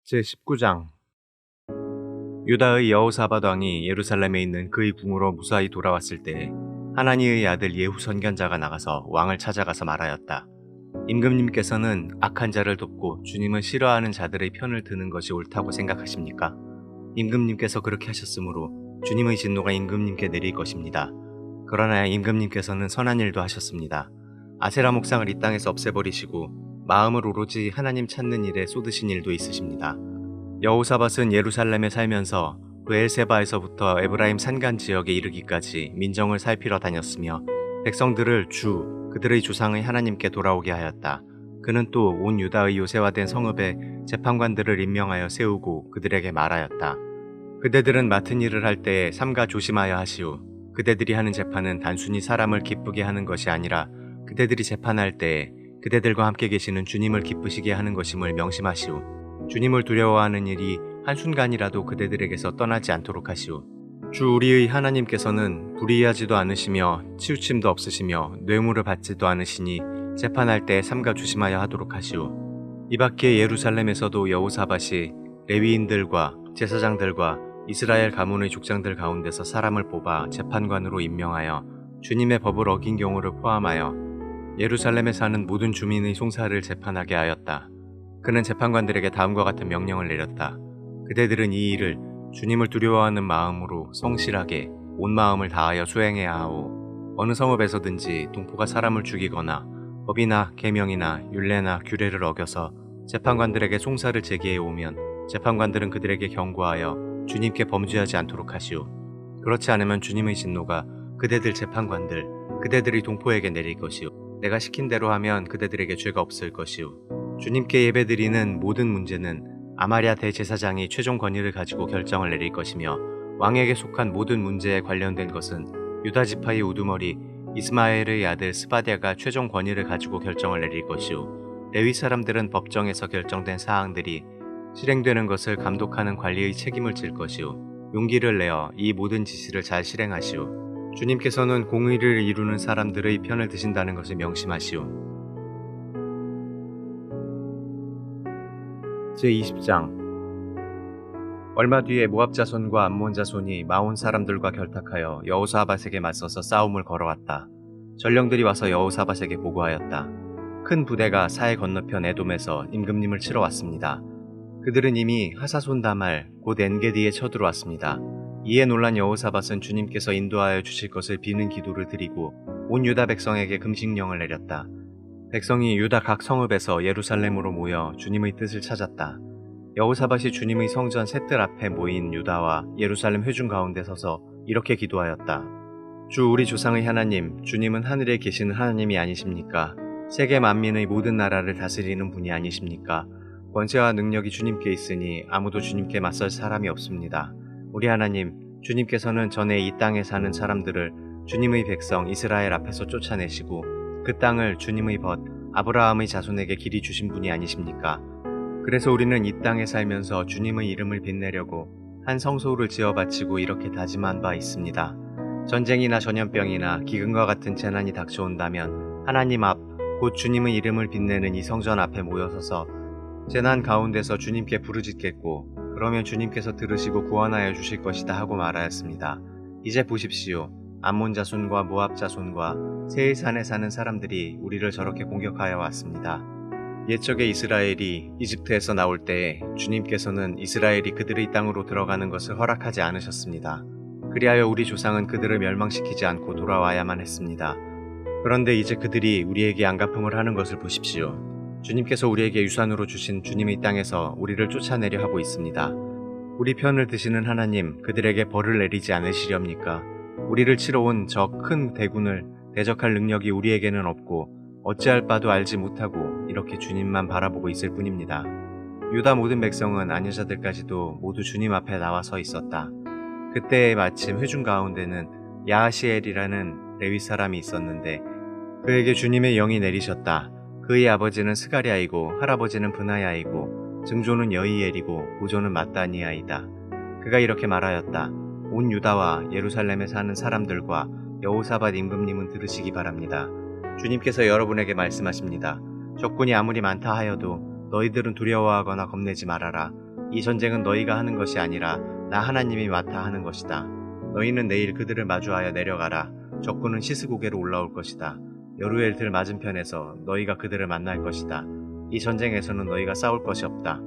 제19장 유다의 여호사밧 왕이 예루살렘에 있는 그의 궁으로 무사히 돌아왔을 때에 하나니의 아들 예후 선견자가 나가서 왕을 찾아가서 말하였다. 임금님께서는 악한 자를 돕고 주님을 싫어하는 자들의 편을 드는 것이 옳다고 생각하십니까? 임금님께서 그렇게 하셨으므로 주님의 진노가 임금님께 내릴 것입니다. 그러나 임금님께서는 선한 일도 하셨습니다. 아세라 목상을 이 땅에서 없애버리시고 마음을 오로지 하나님 찾는 일에 쏟으신 일도 있으십니다. 여호사밧은 예루살렘에 살면서 브엘세바에서부터 에브라임 산간 지역에 이르기까지 민정을 살피러 다녔으며 백성들을 그들의 조상의 하나님께 돌아오게 하였다. 그는 또 온 유다의 요새화된 성읍에 재판관들을 임명하여 세우고 그들에게 말하였다. 그대들은 맡은 일을 할 때에 삼가 조심하여 하시오. 그대들이 하는 재판은 단순히 사람을 기쁘게 하는 것이 아니라 그대들이 재판할 때에 그대들과 함께 계시는 주님을 기쁘시게 하는 것임을 명심하시오. 주님을 두려워하는 일이 한순간이라도 그대들에게서 떠나지 않도록 하시오. 주 우리의 하나님께서는 불의하지도 않으시며 치우침도 없으시며 뇌물을 받지도 않으시니 재판할 때 삼가 조심하여 하도록 하시오. 이 밖에 예루살렘에서도 여호사밧이 레위인들과 제사장들과 이스라엘 가문의 족장들 가운데서 사람을 뽑아 재판관으로 임명하여 주님의 법을 어긴 경우를 포함하여 예루살렘에 사는 모든 주민의 송사를 재판하게 하였다. 그는 재판관들에게 다음과 같은 명령을 내렸다. 그대들은 이 일을 주님을 두려워하는 마음으로 성실하게 온 마음을 다하여 수행해야 하오. 어느 성읍에서든지 동포가 사람을 죽이거나 법이나 계명이나 율례나 규례를 어겨서 재판관들에게 송사를 제기해 오면 재판관들은 그들에게 경고하여 주님께 범죄하지 않도록 하시오. 그렇지 않으면 주님의 진노가 그대들 재판관들, 그대들의 동포에게 내릴 것이오. 내가 시킨 대로 하면 그대들에게 죄가 없을 것이오. 주님께 예배드리는 모든 문제는 아마랴 대제사장이 최종 권위를 가지고 결정을 내릴 것이며 왕에게 속한 모든 문제에 관련된 것은 유다 지파의 우두머리 이스마엘의 아들 스바랴가 최종 권위를 가지고 결정을 내릴 것이오. 레위 사람들은 법정에서 결정된 사항들이 실행되는 것을 감독하는 관리의 책임을 질 것이오. 용기를 내어 이 모든 지시를 잘 실행하시오. 주님께서는 공의를 이루는 사람들의 편을 드신다는 것을 명심하시오. 제20장 얼마 뒤에 모압 자손과 암몬 자손이 마온 사람들과 결탁하여 여호사밧에게 맞서서 싸움을 걸어왔다. 전령들이 와서 여호사밧에게 보고하였다. 큰 부대가 사해 건너편 에돔에서 임금님을 치러 왔습니다. 그들은 이미 하사손 다말 곧 엔게디에 쳐들어왔습니다. 이에 놀란 여호사밧은 주님께서 인도하여 주실 것을 비는 기도를 드리고 온 유다 백성에게 금식령을 내렸다. 백성이 유다 각 성읍에서 예루살렘으로 모여 주님의 뜻을 찾았다. 여호사밧이 주님의 성전 셋들 앞에 모인 유다와 예루살렘 회중 가운데 서서 이렇게 기도하였다. 주 우리 조상의 하나님, 주님은 하늘에 계시는 하나님이 아니십니까? 세계 만민의 모든 나라를 다스리는 분이 아니십니까? 권세와 능력이 주님께 있으니 아무도 주님께 맞설 사람이 없습니다. 우리 하나님, 주님께서는 전에 이 땅에 사는 사람들을 주님의 백성 이스라엘 앞에서 쫓아내시고 그 땅을 주님의 벗 아브라함의 자손에게 길이 주신 분이 아니십니까? 그래서 우리는 이 땅에 살면서 주님의 이름을 빛내려고 한 성소를 지어 바치고 이렇게 다짐한 바 있습니다. 전쟁이나 전염병이나 기근과 같은 재난이 닥쳐온다면 하나님 앞 곧 주님의 이름을 빛내는 이 성전 앞에 모여서서 재난 가운데서 주님께 부르짖겠고 그러면 주님께서 들으시고 구원하여 주실 것이다 하고 말하였습니다. 이제 보십시오. 암몬 자손과 모압 자손과 세일산에 사는 사람들이 우리를 저렇게 공격하여 왔습니다. 옛적에 이스라엘이 이집트에서 나올 때에 주님께서는 이스라엘이 그들의 땅으로 들어가는 것을 허락하지 않으셨습니다. 그리하여 우리 조상은 그들을 멸망시키지 않고 돌아와야만 했습니다. 그런데 이제 그들이 우리에게 안갚음을 하는 것을 보십시오. 주님께서 우리에게 유산으로 주신 주님의 땅에서 우리를 쫓아내려 하고 있습니다. 우리 편을 드시는 하나님, 그들에게 벌을 내리지 않으시렵니까? 우리를 치러 온 저 큰 대군을 대적할 능력이 우리에게는 없고 어찌할 바도 알지 못하고 이렇게 주님만 바라보고 있을 뿐입니다. 유다 모든 백성은 아녀자들까지도 모두 주님 앞에 나와 서 있었다. 그때 마침 회중 가운데는 야하시엘이라는 레위 사람이 있었는데 그에게 주님의 영이 내리셨다. 그의 아버지는 스가랴이고 할아버지는 브나야이고 증조는 여이엘이고 보조는 mat다니아이다. 그가 이렇게 말하였다. 온 유다와 예루살렘에 사는 사람들과 여호사밧 임금님은 들으시기 바랍니다. 주님께서 여러분에게 말씀하십니다. 적군이 아무리 많다 하여도 너희들은 두려워하거나 겁내지 말아라. 이 전쟁은 너희가 하는 것이 아니라 나 하나님이 맡아 하는 것이다. 너희는 내일 그들을 마주하여 내려가라. 적군은 시스고개로 올라올 것이다. 여루엘 들 맞은편에서 너희가 그들을 만날 것이다. 이 전쟁에서는 너희가 싸울 것이 없다.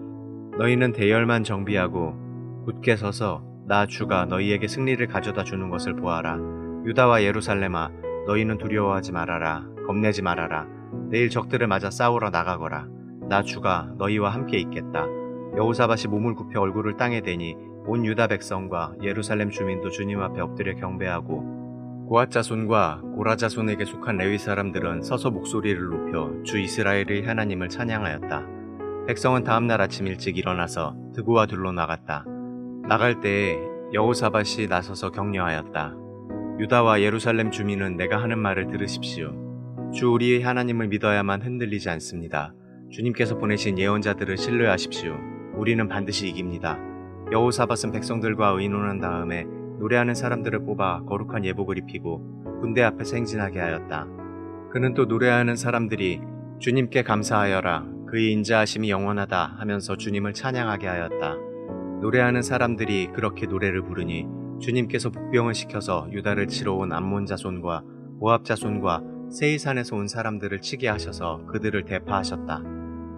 너희는 대열만 정비하고 굳게 서서 나 주가 너희에게 승리를 가져다 주는 것을 보아라. 유다와 예루살렘아, 너희는 두려워하지 말아라. 겁내지 말아라. 내일 적들을 맞아 싸우러 나가거라. 나 주가 너희와 함께 있겠다. 여호사밧이 몸을 굽혀 얼굴을 땅에 대니 온 유다 백성과 예루살렘 주민도 주님 앞에 엎드려 경배하고 고앗 자손과 고라 자손에게 속한 레위 사람들은 서서 목소리를 높여 주 이스라엘의 하나님을 찬양하였다. 백성은 다음날 아침 일찍 일어나서 드고와 둘로 나갔다. 나갈 때에 여호사밧이 나서서 격려하였다. 유다와 예루살렘 주민은 내가 하는 말을 들으십시오. 주 우리의 하나님을 믿어야만 흔들리지 않습니다. 주님께서 보내신 예언자들을 신뢰하십시오. 우리는 반드시 이깁니다. 여호사밧은 백성들과 의논한 다음에 노래하는 사람들을 뽑아 거룩한 예복을 입히고 군대 앞에서 행진하게 하였다. 그는 또 노래하는 사람들이 주님께 감사하여라. 그의 인자하심이 영원하다 하면서 주님을 찬양하게 하였다. 노래하는 사람들이 그렇게 노래를 부르니 주님께서 복병을 시켜서 유다를 치러 온 암몬 자손과 모압 자손과 세이산에서 온 사람들을 치게 하셔서 그들을 대파하셨다.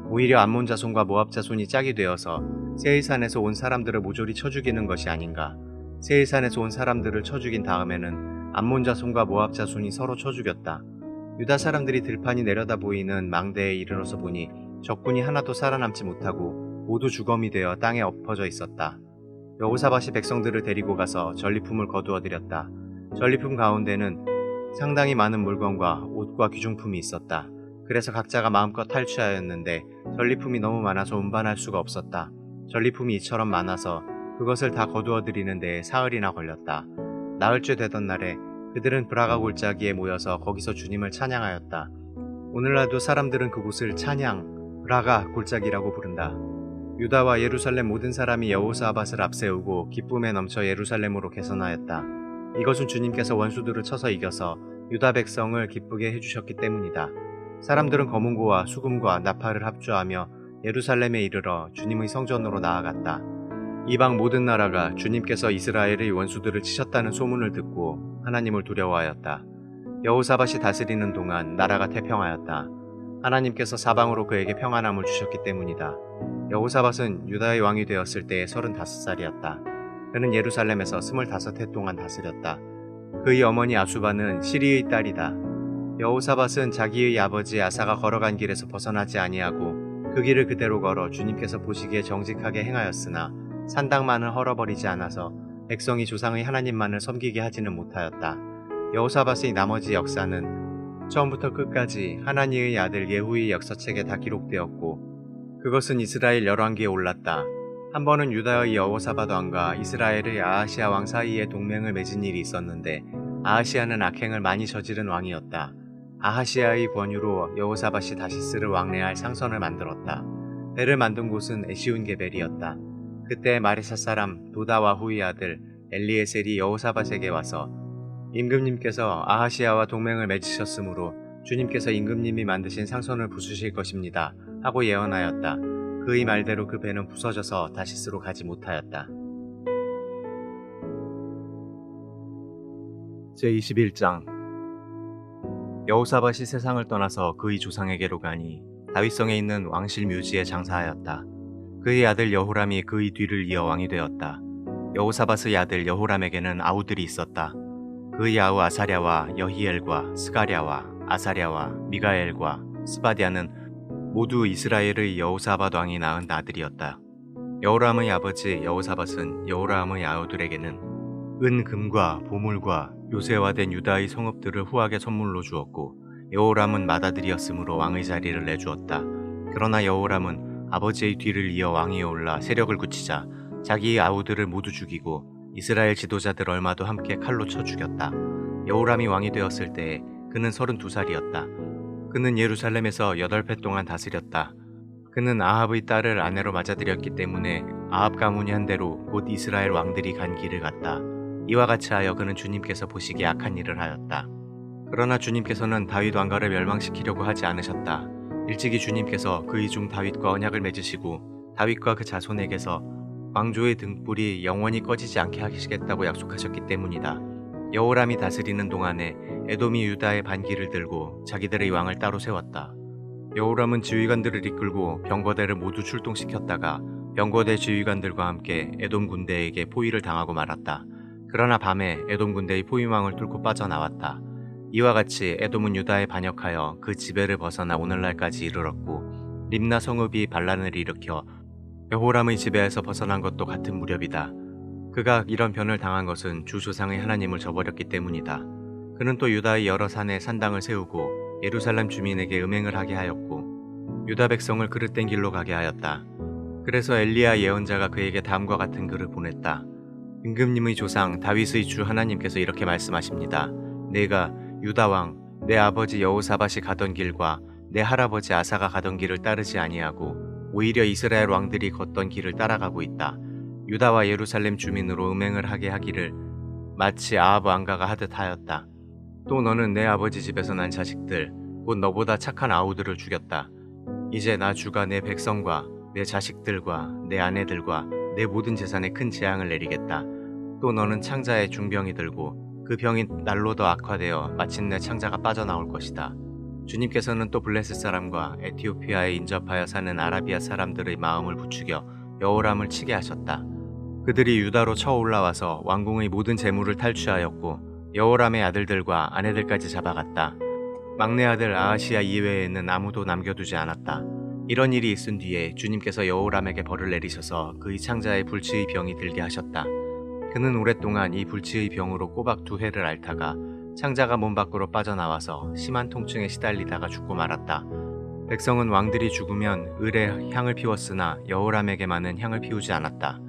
오히려 암몬 자손과 모압 자손이 짝이 되어서 세이산에서 온 사람들을 모조리 쳐 죽이는 것이 아닌가. 세이산에서 온 사람들을 쳐 죽인 다음에는 암몬 자손과 모압 자손이 서로 쳐 죽였다. 유다 사람들이 들판이 내려다 보이는 망대에 이르러서 보니 적군이 하나도 살아남지 못하고 모두 주검이 되어 땅에 엎어져 있었다. 여호사밧이 백성들을 데리고 가서 전리품을 거두어 드렸다. 전리품 가운데는 상당히 많은 물건과 옷과 귀중품이 있었다. 그래서 각자가 마음껏 탈취하였는데 전리품이 너무 많아서 운반할 수가 없었다. 전리품이 이처럼 많아서 그것을 다 거두어 드리는 데에 사흘이나 걸렸다. 나흘째 되던 날에 그들은 브라가 골짜기에 모여서 거기서 주님을 찬양하였다. 오늘날도 사람들은 그곳을 찬양, 브라가 골짜기라고 부른다. 유다와 예루살렘 모든 사람이 여호사밧을 앞세우고 기쁨에 넘쳐 예루살렘으로 개선하였다. 이것은 주님께서 원수들을 쳐서 이겨서 유다 백성을 기쁘게 해주셨기 때문이다. 사람들은 검은고와 수금과 나팔을 합주하며 예루살렘에 이르러 주님의 성전으로 나아갔다. 이방 모든 나라가 주님께서 이스라엘의 원수들을 치셨다는 소문을 듣고 하나님을 두려워하였다. 여호사밧이 다스리는 동안 나라가 태평하였다. 하나님께서 사방으로 그에게 평안함을 주셨기 때문이다. 여호사밧은 유다의 왕이 되었을 때에 35살이었다. 그는 예루살렘에서 25해 동안 다스렸다. 그의 어머니 아수바는 시리의 딸이다. 여호사밧은 자기의 아버지 아사가 걸어간 길에서 벗어나지 아니하고 그 길을 그대로 걸어 주님께서 보시기에 정직하게 행하였으나 산당만을 헐어버리지 않아서 백성이 조상의 하나님만을 섬기게 하지는 못하였다. 여호사밧의 나머지 역사는 처음부터 끝까지 하나니의 아들 예후의 역사책에 다 기록되었고 그것은 이스라엘 열왕기에 올랐다. 한 번은 유다의 여호사밧 왕과 이스라엘의 아하시아 왕 사이에 동맹을 맺은 일이 있었는데 아하시아는 악행을 많이 저지른 왕이었다. 아하시아의 권유로 여호사밧이 다시스를 왕래할 상선을 만들었다. 배를 만든 곳은 에시온 게벨이었다. 그때 마레사 사람 도다와후의 아들 엘리에셀이 여호사밧에게 와서 임금님께서 아하시아와 동맹을 맺으셨으므로 주님께서 임금님이 만드신 상선을 부수실 것입니다 하고 예언하였다. 그의 말대로 그 배는 부서져서 다시스로 가지 못하였다. 제21장 여호사밧이 세상을 떠나서 그의 조상에게로 가니 다윗성에 있는 왕실 묘지에 장사하였다. 그의 아들 여호람이 그의 뒤를 이어 왕이 되었다. 여호사밧의 아들 여호람에게는 아우들이 있었다. 그의 아우 아사랴와 여히엘과 스가랴와 아사랴와 미가엘과 스바디아는 모두 이스라엘의 여호사밧 왕이 낳은 아들이었다. 여호람의 아버지 여호사밧은 여호람의 아우들에게는 은, 금과 보물과 요새화된 유다의 성읍들을 후하게 선물로 주었고 여호람은 맏아들이었으므로 왕의 자리를 내주었다. 그러나 여호람은 아버지의 뒤를 이어 왕위에 올라 세력을 굳히자 자기의 아우들을 모두 죽이고 이스라엘 지도자들 얼마도 함께 칼로 쳐 죽였다. 여호람이 왕이 되었을 때에 그는 32살이었다. 그는 예루살렘에서 8해 동안 다스렸다. 그는 아합의 딸을 아내로 맞아들였기 때문에 아합 가문이 한 대로 곧 이스라엘 왕들이 간 길을 갔다. 이와 같이 하여 그는 주님께서 보시기에 악한 일을 하였다. 그러나 주님께서는 다윗 왕가를 멸망시키려고 하지 않으셨다. 일찍이 주님께서 그의 종 다윗과 언약을 맺으시고 다윗과 그 자손에게서 왕조의 등불이 영원히 꺼지지 않게 하시겠다고 약속하셨기 때문이다. 여호람이 다스리는 동안에 에돔이 유다의 반기를 들고 자기들의 왕을 따로 세웠다. 여호람은 지휘관들을 이끌고 병거대를 모두 출동시켰다가 병거대 지휘관들과 함께 에돔 군대에게 포위를 당하고 말았다. 그러나 밤에 에돔 군대의 포위망을 뚫고 빠져나왔다. 이와 같이 에돔은 유다에 반역하여 그 지배를 벗어나 오늘날까지 이르렀고 림나 성읍이 반란을 일으켜 여호람의 지배에서 벗어난 것도 같은 무렵이다. 그가 이런 변을 당한 것은 주 조상의 하나님을 저버렸기 때문이다. 그는 또 유다의 여러 산에 산당을 세우고 예루살렘 주민에게 음행을 하게 하였고 유다 백성을 그릇된 길로 가게 하였다. 그래서 엘리야 예언자가 그에게 다음과 같은 글을 보냈다. 임금님의 조상 다윗의 주 하나님께서 이렇게 말씀하십니다. 내가 유다 왕 내 아버지 여호사밧이 가던 길과 내 할아버지 아사가 가던 길을 따르지 아니하고 오히려 이스라엘 왕들이 걷던 길을 따라가고 있다. 유다와 예루살렘 주민으로 음행을 하게 하기를 마치 아합 왕가가 하듯 하였다. 또 너는 내 아버지 집에서 난 자식들 곧 너보다 착한 아우들을 죽였다. 이제 나 주가 내 백성과 내 자식들과 내 아내들과 내 모든 재산에 큰 재앙을 내리겠다. 또 너는 창자에 중병이 들고 그 병이 날로 더 악화되어 마침내 창자가 빠져나올 것이다. 주님께서는 또 블레셋 사람과 에티오피아에 인접하여 사는 아라비아 사람들의 마음을 부추겨 여호람을 치게 하셨다. 그들이 유다로 쳐 올라와서 왕궁의 모든 재물을 탈취하였고 여호람의 아들들과 아내들까지 잡아갔다. 막내 아들 아하시야 이외에는 아무도 남겨두지 않았다. 이런 일이 있은 뒤에 주님께서 여호람에게 벌을 내리셔서 그의 창자에 불치의 병이 들게 하셨다. 그는 오랫동안 이 불치의 병으로 꼬박 2해를 앓다가 창자가 몸 밖으로 빠져나와서 심한 통증에 시달리다가 죽고 말았다. 백성은 왕들이 죽으면 을에 향을 피웠으나 여호람에게만은 향을 피우지 않았다.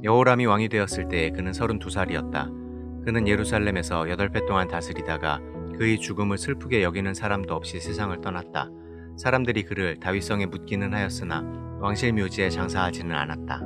여호람이 왕이 되었을 때 그는 32살이었다. 그는 예루살렘에서 8배 동안 다스리다가 그의 죽음을 슬프게 여기는 사람도 없이 세상을 떠났다. 사람들이 그를 다윗성에 묻기는 하였으나 왕실 묘지에 장사하지는 않았다.